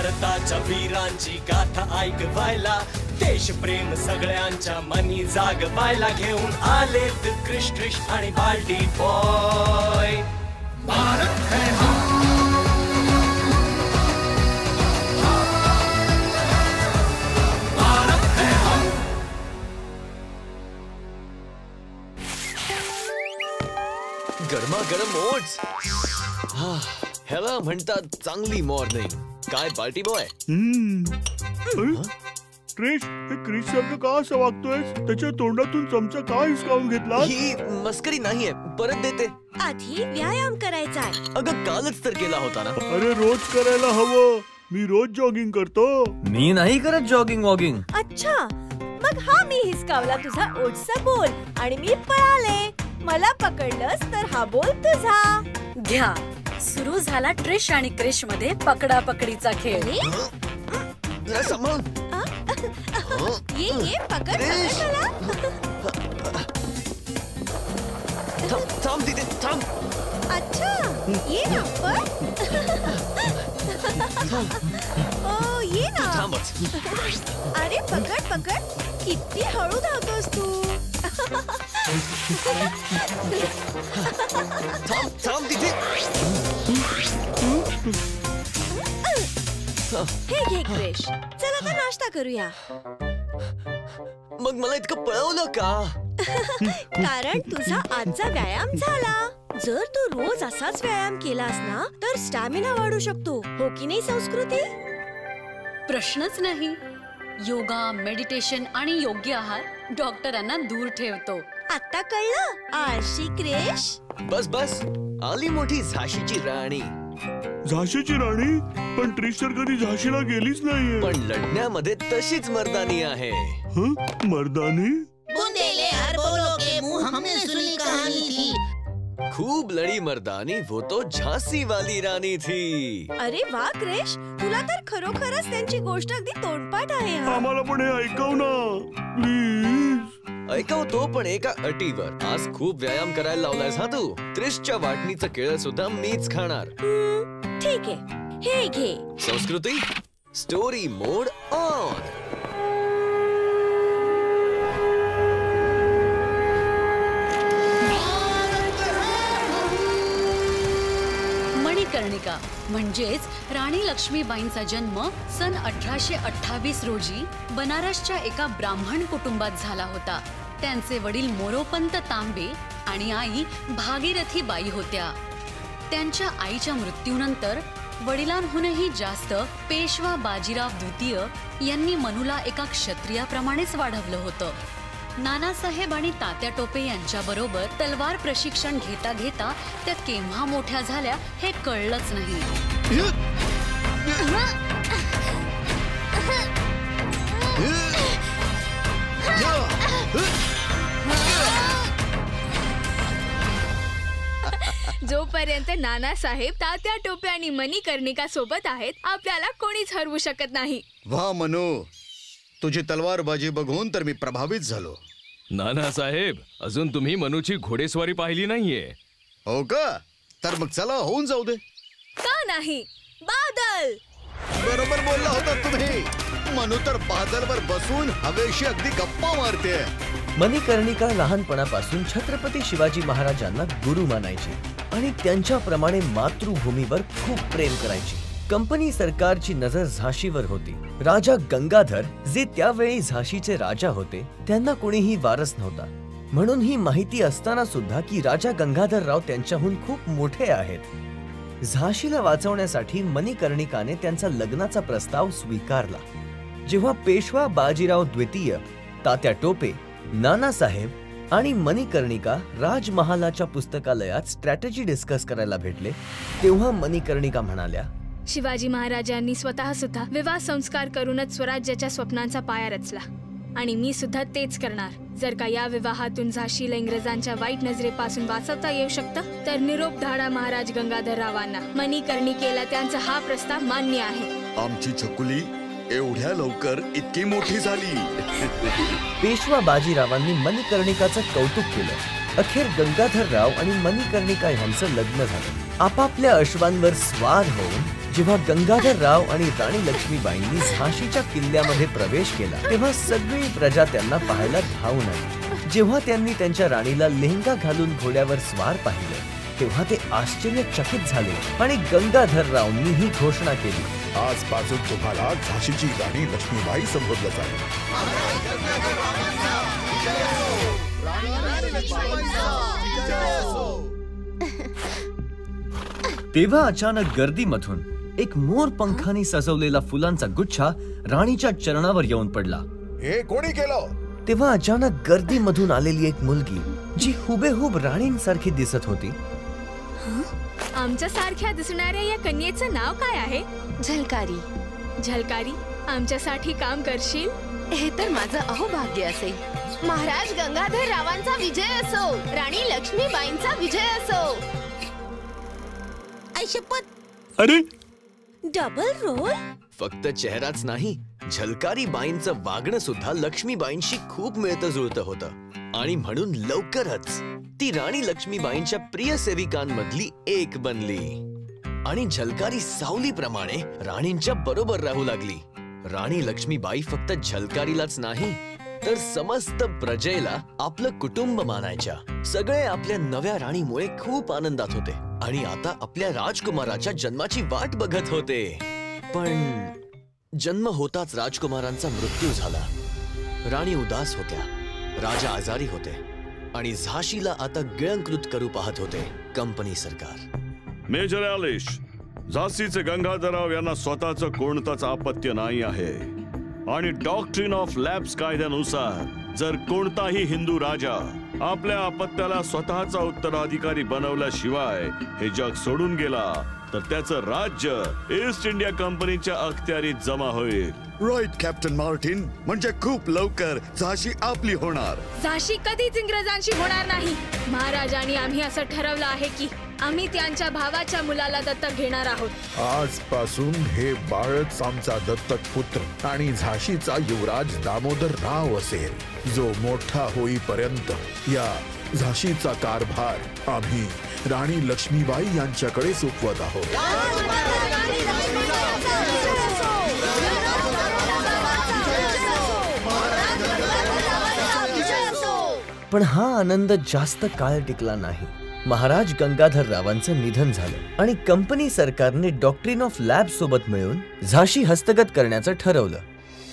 भारताच्या वीरांची गाथा ऐकवायला, देशप्रेम सगळ्यांच्या मनी जागवायला घेऊन आलेत क्रिश आणि बाल्टी बॉय. भारत है हम. गरमागरम ओट्स. ह्याला म्हणतात चांगली मॉर्निंग. काय बाल्टी बॉय? क्रिश, हे क्रिश सारखं का असं वागतोयस? त्याच्या तोंडातून चमचा का हिसकावून घेतला? ही मस्करी नाहीये, परत देते. आधी व्यायाम करायचा. अगं कालच तर केला होता ना. अरे रोज करायला हवं. मी रोज जॉगिंग करतो. मी नाही करत जॉगिंग वॉगिंग. अच्छा, मग हा मी हिसकावला तुझा ओट्सचा बोल आणि मी पळाले. मला पकडलंस तर हा बोल तुझा. घ्या, सुरू झाला ट्रिश आणि क्रिश मध्ये पकडा पकडीचा खेळ. ये पकड मला. थांब तिथे थांब. अच्छा, ये ना पण. ओ ये ना. थांबच. अरे पकड पकड. किती हळू धावतोस तू. थांब तिथे. हे घे क्रिश, चल आता नाश्ता करूया. मग मला इतकं पळवलं का? कारण तुझा आजचा व्यायाम झाला. जर तू रोज असाच व्यायाम केलास ना तर स्टॅमिना वाढू शकतो. हो की नाही संस्कृती? प्रश्नच नाही. योगा, मेडिटेशन आणि योग्य आहार डॉक्टरांना दूर ठेवतो. आता कळलं आळशी क्रिश? बस बस, आली मोठी झाशीची राणी. झाशीची राणी? पण ट्रिश तर कधी झाशीला गेलीच नाहीये. पण लढण्यामध्ये तशीच मर्दानी आहे. मर्दानी? बुंदेले अरबों के मुंह हमने सुनी कहानी थी. खूब लड़ी मर्दानी, वो तो झांसी वाली राणी थी. अरे वा क्रिश, तुला तर खरोखरच त्यांची गोष्ट अगदी तोंडपाठ आहे. आम्हाला पण हे ऐकव ना प्लीज. ऐकवतो, पण एका अटीवर. आज खूप व्यायाम करायला लावलायस हा तू. क्रिशच्या वाटणीचं केळं सुद्धा मीच खाणार. ठीक आहे, हे घे. संस्कृती, स्टोरी मोड ऑन. मणिकर्णिका म्हणजेच राणी लक्ष्मीबाईंचा जन्म सन 1828 रोजी बनारसच्या एका ब्राह्मण कुटुंबात झाला होता. त्यांचे वडील मोरोपंत तांबे आणि आई भागीरथी बाई होत्या. त्यांच्या आईच्या मृत्यूनंतर वडिलांहूनही जास्त पेशवा बाजीराव द्वितीय यांनी मनूला एका क्षत्रियाप्रमाणेच वाढवलं होतं. नानासाहेब आणि तात्या टोपे यांच्या बरोबर तलवार प्रशिक्षण घेता घेता त्या केव्हा मोठ्या झाल्या हे कळलंच नाही. जोपर्यंत नानासाहेब, तात्या टोपे आणि मणिकर्णिका सोबत आहेत, आपल्याला कोणीच हरवू शकत नाही. वाह मनू, तुझी तलवारबाजी बघून तर मी प्रभावित झालो. नानासाहेब, अजून तुम्ही मनूची घोडेस्वारी पाहिली नाहीये. हो का? तर मग चला होऊन जाऊ दे. का नाही? बादल बरोबर बोलला होता तुम्ही. मनू तर बादलवर बसून हवेशी अगदी गप्पा मारते. मणिकर्णिका लहानपणापासून छत्रपती शिवाजी महाराजांना गुरु मानायची आणि त्यांच्याप्रमाणे मातृभूमीवर खूप प्रेम करायची. कंपनी सरकारची नजर झाशीवर होती. राजा गंगाधर, जे त्यावेळी झाशीचे राजा होते, त्यांना कोणीही वारस नव्हता. म्हणून ही माहिती असताना सुद्धा की राजा गंगाधरराव त्यांच्याहून खूप मोठे आहेत, झाशीला वाचवण्यासाठी मणिकर्णिकाने त्यांचा लग्नाचा प्रस्ताव स्वीकारला. जेव्हा पेशवा बाजीराव द्वितीय, तात्या टोपे, नानासाहेब आणि मणिकर्णिका राजमहालाच्या पुस्तकालयात स्ट्रॅटेजी डिस्कस करायला भेटले, तेव्हा मणिकर्णिका म्हणाल्या, शिवाजी महाराजांनी स्वतः सुद्धा विवाह संस्कार करूनच स्वराज्याच्या स्वप्नांचा पाया रचला आणि मी सुद्धा तेच करणार. जर का या विवाहातून झाशीला इंग्रजांच्या वाईट नजरेपासून वाचवता येऊ शकतं तर निरोप धाडा महाराज गंगाधररावांना. मणिकर्णिकेला त्यांचा हा प्रस्ताव मान्य आहे. आमची छकुली एवढ्या लवकर इतकी मोठी झाली. पेशवा बाजीरावांनी मणिकर्णिकाचं कौतुक केलं अखेर गंगाधरराव आणि मणिकर्णिका यांचं लग्न झालं. आपापल्या अश्वांवर स्वार होऊन जेव्हा गंगाधरराव आणि राणी लक्ष्मीबाईंनी झाशीच्या किल्ल्यामध्ये प्रवेश केला तेव्हा सगळी प्रजा त्यांना पाहायला धावून आली. जेव्हा त्यांनी त्यांच्या राणीला लेहंगा घालून घोड्यावर स्वार पाहिलं तेव्हा ते आश्चर्यचकित झाले आणि गंगाधररावांनी ही घोषणा केली, आजपासून तुम्हाला झाशीची राणी लक्ष्मीबाई संबोधलं जाईल. तेव्हा अचानक गर्दीमधून एक मोर पंखानी सजवलेला फुलांचा गुच्छा राणीच्या चरणावर येऊन पडला. हे कोणी केलं? तेव्हा अचानक गर्दीमधून आलेली एक मुलगी जी हुबेहूब राणींसारखी दिसत होती. आमच्या सारख्या दिसणाऱ्या या कन्येचं नाव काय आहे? झलकारी. झलकारी, आमच्यासाठी काम करशील? हे तर माझं अहोभाग्य असेल. महाराज गंगाधर रावांचा विजय असो, राणी लक्ष्मीबाईंचा विजय असो. ऐशपत. अरे डबल रोल. फक्त चेहराच नाही, झलकारी बाईंचं वागणं सुद्धा लक्ष्मीबाईंशी खूप मिळतं जुळतं होतं आणि म्हणून लवकरच ती राणी लक्ष्मीबाईंच्या प्रिय सेविकांमधली एक बनली आणि झलकारी सावलीप्रमाणे राणींच्या बरोबर राहू लागली. राणी लक्ष्मीबाई फक्त झलकारीलाच नाही तर समस्त प्रजेला आपलं कुटुंब मानायच्या. सगळे आपल्या नव्या राणीमुळे खूप आनंदात होते आणि आता आपल्या राजकुमाराच्या जन्माची वाट बघत होते. पण जन्म होताच राजकुमारांचा मृत्यू झाला. राणी उदास होत्या, राजा आजारी होते आणि झाशीला आता गिळंकृत करू पाहत होते कंपनी सरकार. मेजर ॲलिश, झाशीचे गंगाधरराव यांना स्वतःचं कोणतंच आपत्य नाही आहे आणि डॉक्ट्रिन ऑफ लॅब्स कायद्यानुसार जर कोणताही हिंदू राजा आपल्या आपत्याला स्वतःचा उत्तराधिकारी बनवल्याशिवाय हे जग सोडून गेला तर त्याचं राज्य ईस्ट इंडिया कंपनीच्या अखत्यारीत जमा होईल. राईट कॅप्टन मार्टिन, म्हणजे खूप लवकर झाशी आपली होणार. झाशी कधीच इंग्रजांशी होणार नाही. महाराजांनी आम्ही असं ठरवलं आहे की आम्ही त्यांच्या भावाच्या मुलाला दत्तक घेणार आहोत. आजपासून हे बाळच आमचा दत्तक पुत्र आणि झाशीचा युवराज दामोदर राव असेल, जो मोठा होईपर्यंत या झाशीचा कारभार आम्ही राणी लक्ष्मीबाई यांच्याकडे सोपवत आहोत. पण हा आनंद जास्त काळ टिकला नाही. महाराज गंगाधररावांचं निधन झालं आणि कंपनी सरकारने डॉक्ट्रिन ऑफ लॅब सोबत मिळून झाशी हस्तगत करण्याचं ठरवलं.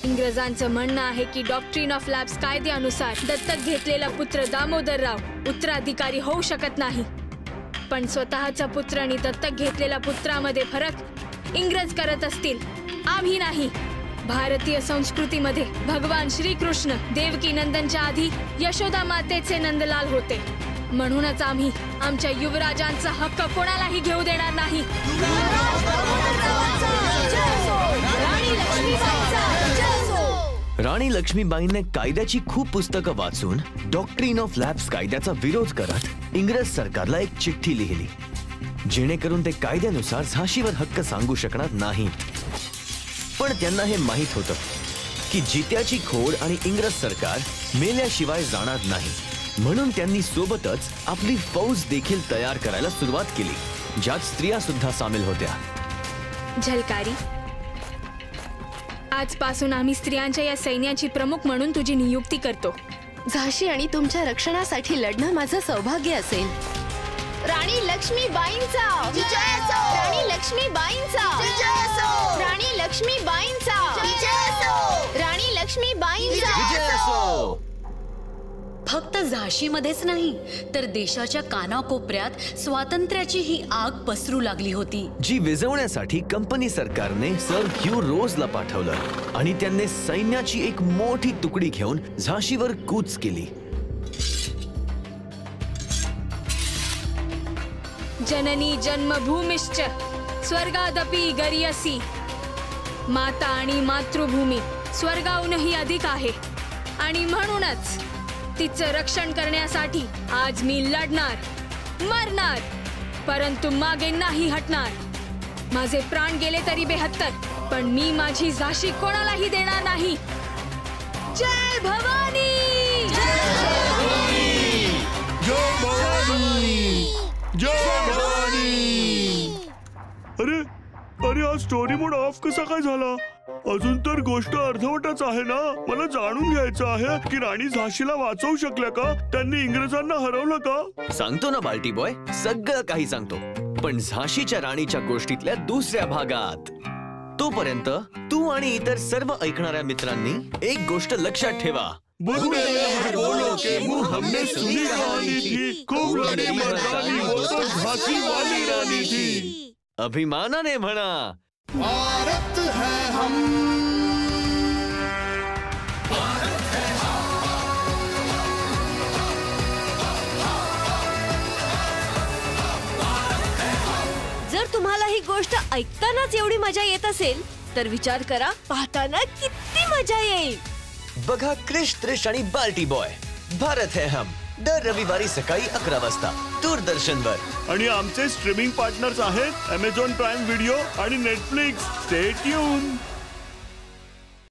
इंग्रजांचं म्हणणं आहे की डॉक्ट्रिन ऑफ लॅब्स कायद्यानुसार दत्तक घेतलेला पुत्र दामोदरराव उत्तराधिकारी होऊ शकत नाही. पण स्वतःचा पुत्र आणि दत्तक घेतलेल्या पुत्रामध्ये फरक इंग्रज करत असतील, आम्ही नाही. भारतीय संस्कृतीमध्ये भगवान श्रीकृष्ण देवकी नंदनच्या आधी यशोदा मातेचे नंदलाल होते. म्हणूनच आम्ही आमच्या युवराजांचा हक्क कोणालाही घेऊ देणार नाही. राणी लक्ष्मीबाईंनी कायद्याची खूप पुस्तकं वाचून डॉक्ट्रिन ऑफ लॅब्स कायद्याचा विरोध करत इंग्रज सरकारला एक चिठ्ठी लिहिली, जेणेकरून ते कायद्यानुसार झाशीवर हक्क सांगू शकणार नाहीत. पण त्यांना हे माहित होतं की जित्याची खोड आणि इंग्रज सरकार मेल्याशिवाय जाणार नाही. म्हणून त्यांनी सोबतच आपली फौज देखील तयार करायला सुरुवात केली, ज्यात स्त्रिया सुद्धा सामील होत्या. झलकारी, आजपासून आम्ही स्त्रियांच्या या सैन्याची प्रमुख म्हणून तुझी नियुक्ती करतो. झाशी आणि तुमच्या रक्षणासाठी लढणं माझं सौभाग्य असेल. राणी लक्ष्मीबाईंचा विजय असो! राणी लक्ष्मीबाईंचा विजय असो! राणी लक्ष्मीबाईंचा विजय असो! राणी लक्ष्मीबाईंचा विजय असो! फक्त झाशीमध्येच नाही तर देशाच्या कानाकोपऱ्यात स्वातंत्र्याची ही आग पसरू लागली होती, जी विझवण्यासाठी कंपनी सरकारने सर ह्यू रोजला पाठवलं आणि त्यांनी सैन्याची एक मोठी तुकडी घेऊन झाशीवर कूच केली. जननी जन्मभूमिश्च स्वर्गादपि गरीयसी. माता आणि मातृभूमी स्वर्गाहूनही अधिक आहे आणि म्हणूनच तिचं रक्षण करण्यासाठी आज मी लढणार, मरणार, परंतु मागे नाही हटणार. माझे प्राण गेले तरी 72, पण मी माझी झाशी कोणालाही देणार नाही. जय भवानी! जय जय भवानी. अरे अरे हा स्टोरी मोड ऑफ कसा काय झाला? अजून तर गोष्ट अर्धवटच आहे ना. मला जाणून घ्यायचं आहे की राणी झाशीला वाचवू शकल्या का? त्यांनी इंग्रजांना हरवलं का? सांगतो ना बाल्टी बॉय, सगळं काही सांगतो, पण झाशीच्या राणीच्या गोष्टीतल्या दुसऱ्या भागात. तोपर्यंत तू आणि इतर सर्व ऐकणाऱ्या मित्रांनी एक गोष्ट लक्षात ठेवा. बोलो के मुंह हमने सुनी कहानी थी, खूप लढे मर्दानी वो तो झांसी वाली रानी थी. अभिमानाने म्हणा, भारत है हम. जर तुम्हाला ही गोष्ट ऐकतानाच एवढी मजा येत असेल तर विचार करा पाहताना किती मजा येईल. बघा क्रिश, त्रिश आणि बाल्टी बॉय भारत है हम दर रविवारी सकाळी 11 वाजता दूरदर्शनवर. आणि आमचे स्ट्रीमिंग पार्टनर्स आहेत अमेझॉन प्राईम व्हिडिओ आणि नेटफ्लिक्स. Stay tune.